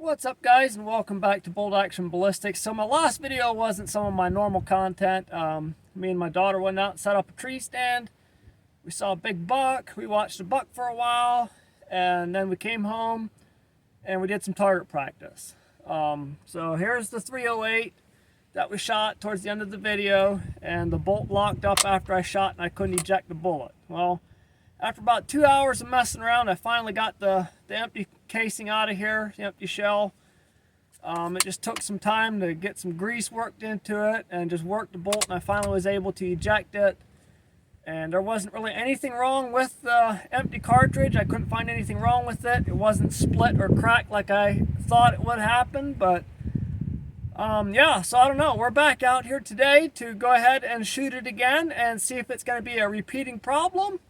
What's up, guys, and welcome back to Bolt Action Ballistics. So my last video wasn't some of my normal content. Me and my daughter went out and set up a tree stand. We saw a big buck. We watched the buck for a while, and then we came home and we did some target practice. So here's the 308 that we shot towards the end of the video, and the bolt locked up after I shot and I couldn't eject the bullet. Well, after about 2 hours of messing around, I finally got the empty casing out of here, the empty shell. It just took some time to get some grease worked into it and just work the bolt, and I finally was able to eject it. And there wasn't really anything wrong with the empty cartridge. I couldn't find anything wrong with it. It wasn't split or cracked like I thought it would happen, but yeah, so I don't know. We're back out here today to go ahead and shoot it again and see if it's going to be a repeating problem,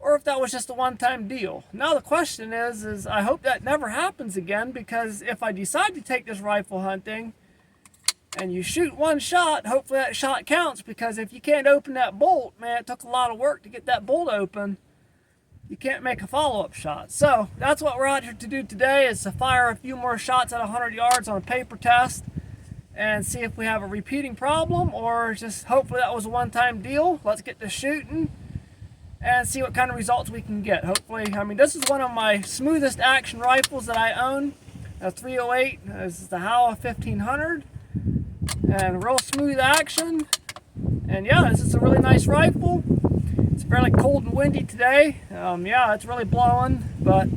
or if that was just a one-time deal. Now the question is I hope that never happens again, because if I decide to take this rifle hunting and you shoot one shot, hopefully that shot counts, because if you can't open that bolt, man, it took a lot of work to get that bolt open. You can't make a follow-up shot. So that's what we're out here to do today, is to fire a few more shots at 100 yards on a paper test and see if we have a repeating problem, or just hopefully that was a one-time deal. Let's get to shooting and see what kind of results we can get. Hopefully, I mean, this is one of my smoothest action rifles that I own, a 308. This is the Howa 1500, and real smooth action. And yeah, this is a really nice rifle. It's fairly cold and windy today. Yeah, it's really blowing, but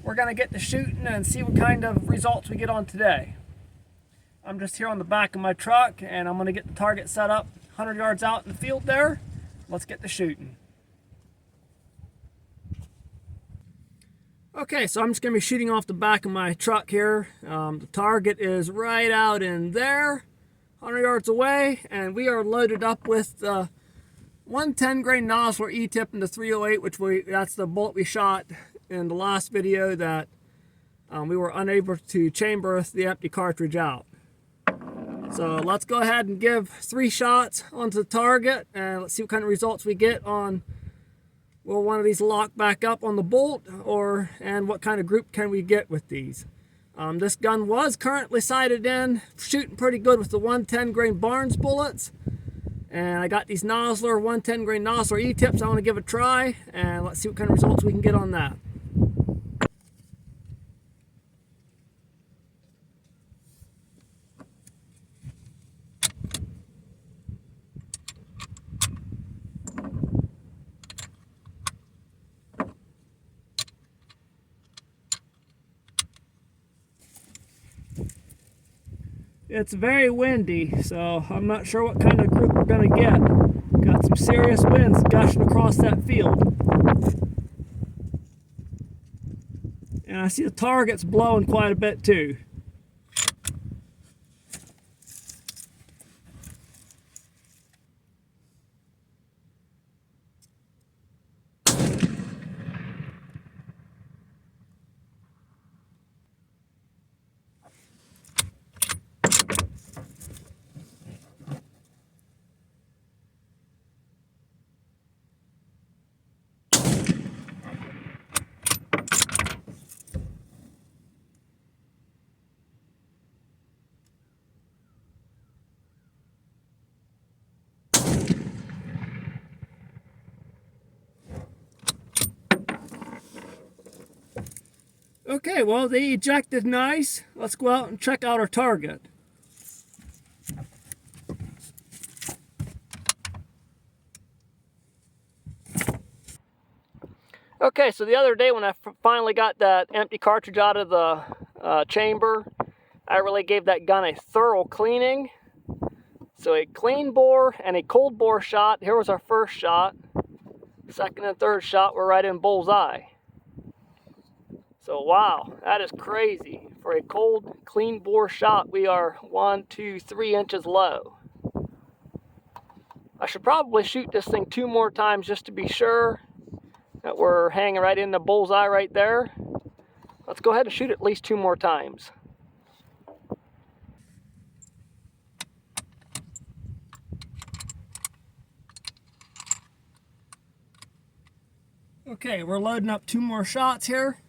we're gonna get to shooting and see what kind of results we get on today. I'm just here on the back of my truck, and I'm gonna get the target set up 100 yards out in the field there. Let's get to shooting. Okay, so I'm just going to be shooting off the back of my truck here. The target is right out in there, 100 yards away, and we are loaded up with the 110 grain Nosler E-tip in the 308, which that's the bullet we shot in the last video that we were unable to chamber the empty cartridge out. So let's go ahead and give 3 shots onto the target, and let's see what kind of results we get on, will one of these lock back up on the bolt, and what kind of group can we get with these. This gun was currently sighted in, shooting pretty good with the 110 grain Barnes bullets, and I got these Nosler 110 grain Nosler E-tips I want to give a try, and let's see what kind of results we can get on that. It's very windy, so I'm not sure what kind of group we're going to get. Got some serious winds gushing across that field. And I see the target's blowing quite a bit too. Okay, well, they ejected nice. Let's go out and check out our target. Okay, so the other day when I finally got that empty cartridge out of the chamber, I really gave that gun a thorough cleaning. So a clean bore and a cold bore shot. Here was our first shot. Second and third shot were right in bullseye. So wow, that is crazy. For a cold, clean bore shot, we are 1, 2, 3 inches low. I should probably shoot this thing 2 more times just to be sure that we're hanging right in the bullseye right there. Let's go ahead and shoot at least 2 more times. Okay, we're loading up 2 more shots here.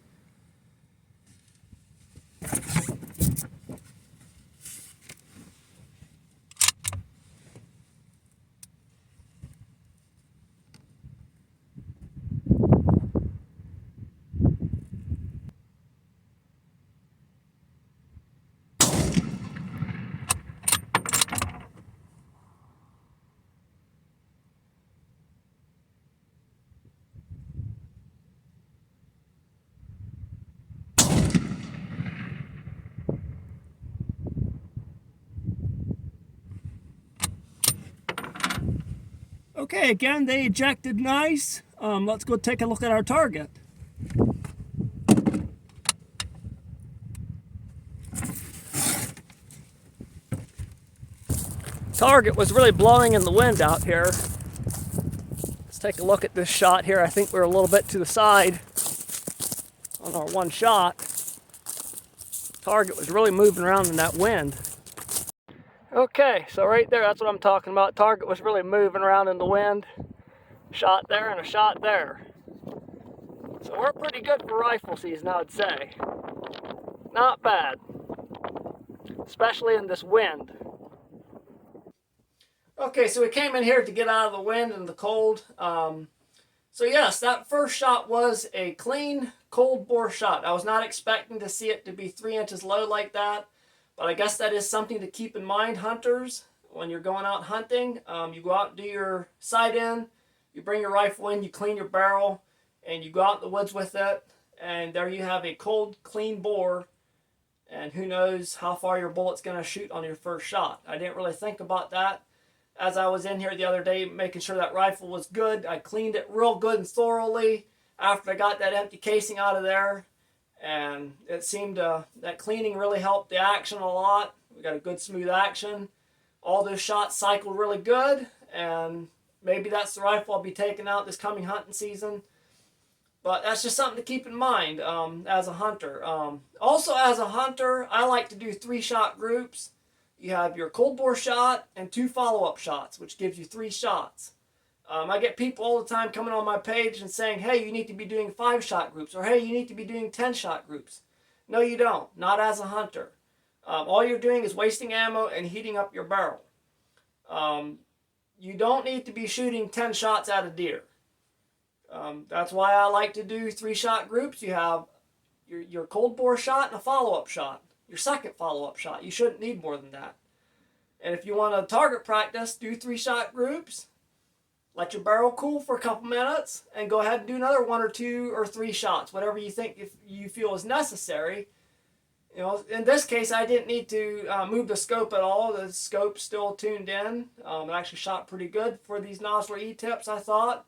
Okay, again, they ejected nice. Let's go take a look at our target. Target was really blowing in the wind out here. Let's take a look at this shot here. I think we're a little bit to the side on our one shot. Target was really moving around in that wind. Okay, so right there, that's what I'm talking about. Target was really moving around in the wind. Shot there and a shot there. So we're pretty good for rifle season, I would say. Not bad, especially in this wind. Okay, so we came in here to get out of the wind and the cold. So yes, that first shot was a clean, cold bore shot. I was not expecting to see it to be 3 inches low like that, but I guess that is something to keep in mind, hunters, when you're going out hunting. You go out and do your sight in, you bring your rifle in, you clean your barrel, and you go out in the woods with it, and there you have a cold, clean bore, and who knows how far your bullet's going to shoot on your first shot. I didn't really think about that. As I was in here the other day making sure that rifle was good, I cleaned it real good and thoroughly after I got that empty casing out of there. And it seemed that cleaning really helped the action a lot. We got a good smooth action. All those shots cycled really good, and maybe that's the rifle I'll be taking out this coming hunting season. But that's just something to keep in mind as a hunter. Also as a hunter, I like to do 3-shot groups. You have your cold bore shot and 2 follow-up shots, which gives you 3 shots. I get people all the time coming on my page and saying, hey, you need to be doing 5-shot groups, or hey, you need to be doing 10-shot groups. No, you don't. Not as a hunter. All you're doing is wasting ammo and heating up your barrel. You don't need to be shooting 10 shots at a deer. That's why I like to do 3-shot groups. You have your cold bore shot and a follow-up shot. Your second follow-up shot. You shouldn't need more than that. And if you want to target practice, do 3-shot groups. Let your barrel cool for a couple minutes, and go ahead and do another 1 or 2 or 3 shots, whatever you think if you feel is necessary. You know, in this case, I didn't need to move the scope at all. The scope's still tuned in. It actually shot pretty good for these Nosler E-tips, I thought.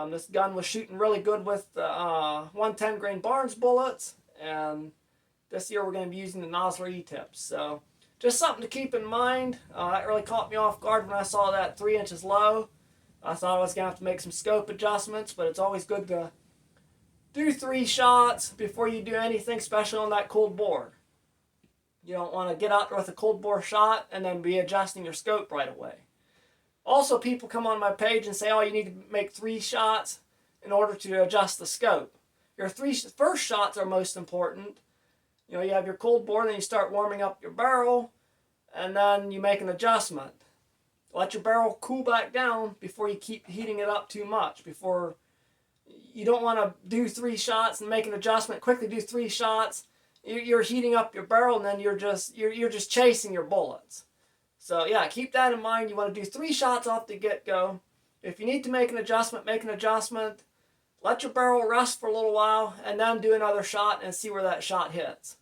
This gun was shooting really good with 110 grain Barnes bullets, and this year we're going to be using the Nosler E-tips. So just something to keep in mind. That really caught me off guard when I saw that 3 inches low. I thought I was going to have to make some scope adjustments, but it's always good to do 3 shots before you do anything special on that cold bore. You don't want to get out there with a cold bore shot and then be adjusting your scope right away. Also, people come on my page and say, oh, you need to make 3 shots in order to adjust the scope. Your 3 first shots are most important. You know, you have your cold bore, then you start warming up your barrel, and then you make an adjustment. Let your barrel cool back down before you keep heating it up too much. You don't want to do 3 shots and make an adjustment, quickly do 3 shots. You're heating up your barrel, and then you're just chasing your bullets. So yeah, keep that in mind. You want to do 3 shots off the get-go. If you need to make an adjustment, make an adjustment. Let your barrel rest for a little while, and then do another shot and see where that shot hits.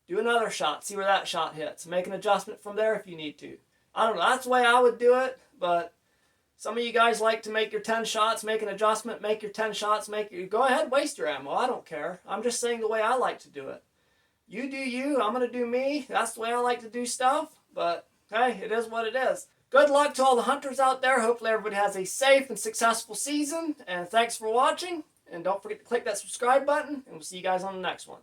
Do another shot, see where that shot hits. Make an adjustment from there if you need to. I don't know, that's the way I would do it, but some of you guys like to make your 10 shots, make an adjustment, make your 10 shots, go ahead, waste your ammo. I don't care. I'm just saying the way I like to do it. You do you, I'm going to do me. That's the way I like to do stuff, but hey, it is what it is. Good luck to all the hunters out there. Hopefully everybody has a safe and successful season, and thanks for watching. And don't forget to click that subscribe button, and we'll see you guys on the next one.